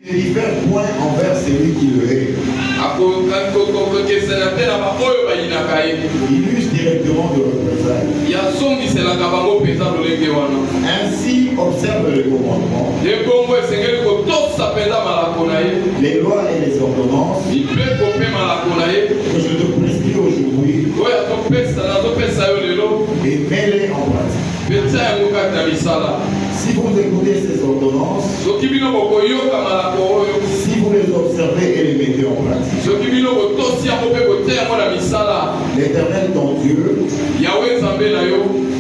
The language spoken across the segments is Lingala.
ne diffère point envers celui qui le hait. Il use directement de représailles. Ainsi observe le commandement, les lois et les ordonnances que je te prescris aujourd'hui, et mets-les en pratique. Si vous écoutez ces ordonnances, si vous les observez et les mettez en pratique, l'Éternel ton Dieu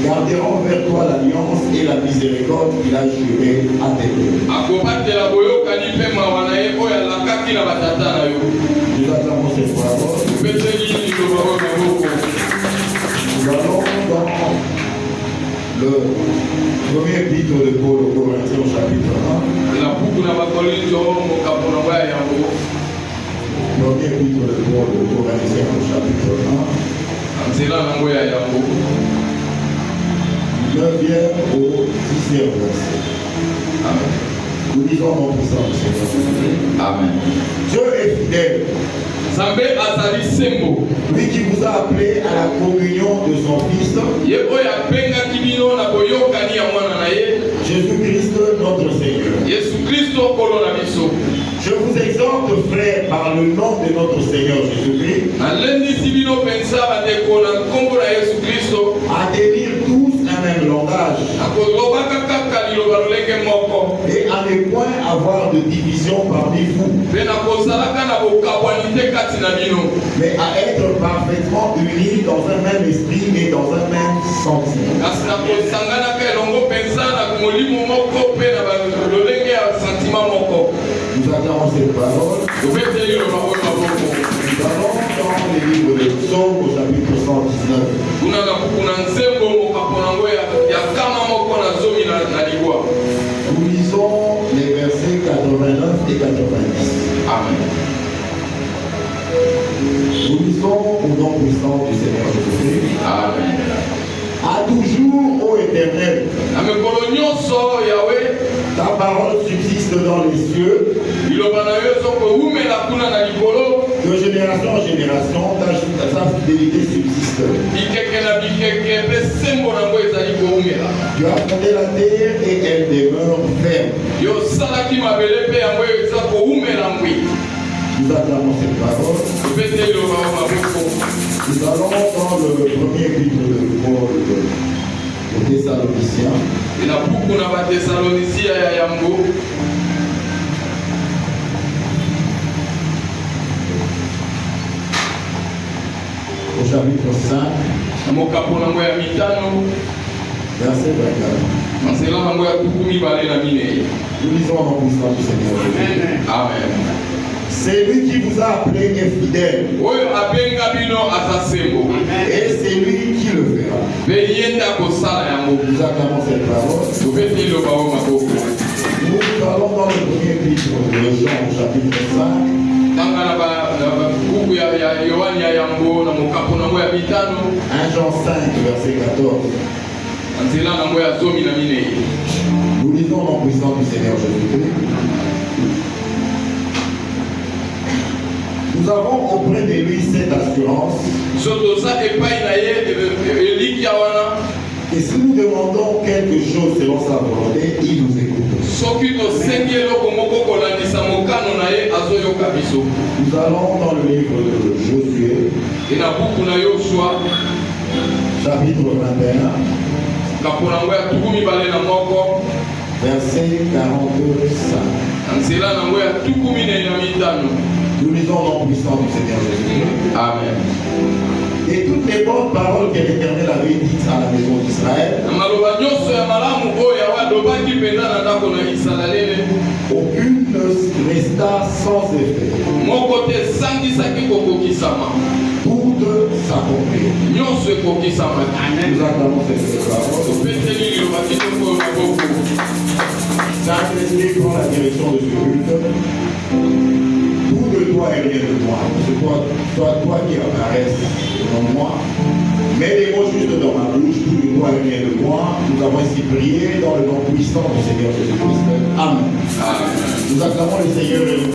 gardera envers toi l'alliance et la miséricorde qu'il a juré à tes pères. Nous acclamons cette parole. Nous allons dans le premier épître de Paul aux Corinthiens au chapitre 1. Premier épître de Paul aux Corinthiens au chapitre 1. 9e au 10e verset. Amen. Nous disons mon puissant Seigneur. Amen. Dieu est fidèle. Lui qui vous a appelé à la communion de son Fils, Jésus-Christ notre Seigneur. Je vous exhorte, frères, par le nom de notre Seigneur Jésus-Christ, à tenir tous un même langage et à ne point avoir de division parmi vous, mais à être parfaitement unis dans un même esprit et dans un même sentiment. Nous acclamons cette parole. Nous allons dans les livres de Psaume au chapitre 119. Nous lisons les versets 89 et 90. Amen. Nous lisons au nom puissant du Seigneur Jésus-Christ. Amen. À toujours, ô Éternel, ta parole subsiste dans les cieux. De génération en génération, ta fidélité subsiste. Tu as fondé la terre et elle demeure ferme. Nous acclamons cette parole. Nous allons dans le premier épître de Paul aux Thessaloniciens. Au chapitre 5, verset 24. Nous lisons en puissance du Seigneur Jésus. Amen. C'est lui qui vous a appelé est fidèle. Et c'est lui qui le fera. Nous acclamons cette parole. Nous allons dans le premier épître de Jean au chapitre 5. 1 Jean 5, verset 14. Nous lisons en puissance du Seigneur Jésus-Christ. Nous avons auprès de lui cette assurance. Et si nous demandons quelque chose selon sa volonté, il nous écoute. Nous allons dans le livre de Josué, chapitre 21, verset 45. Nous lisons en puissance du Seigneur Jésus. Amen. Et toutes les bonnes paroles que l'Éternel avait dites à la maison d'Israël, aucune ne resta sans effet. Toutes s'accomplirent. Nous acclamons cette parole. Saint-Esprit prend la direction de ce culte. Tout de toi et rien de moi. C'est toi qui apparaisses devant moi. Mets les mots juste dans ma bouche. Tout de toi et rien de moi. Nous avons ainsi prié dans le nom puissant du Seigneur Jésus-Christ. Amen. Nous acclamons le Seigneur.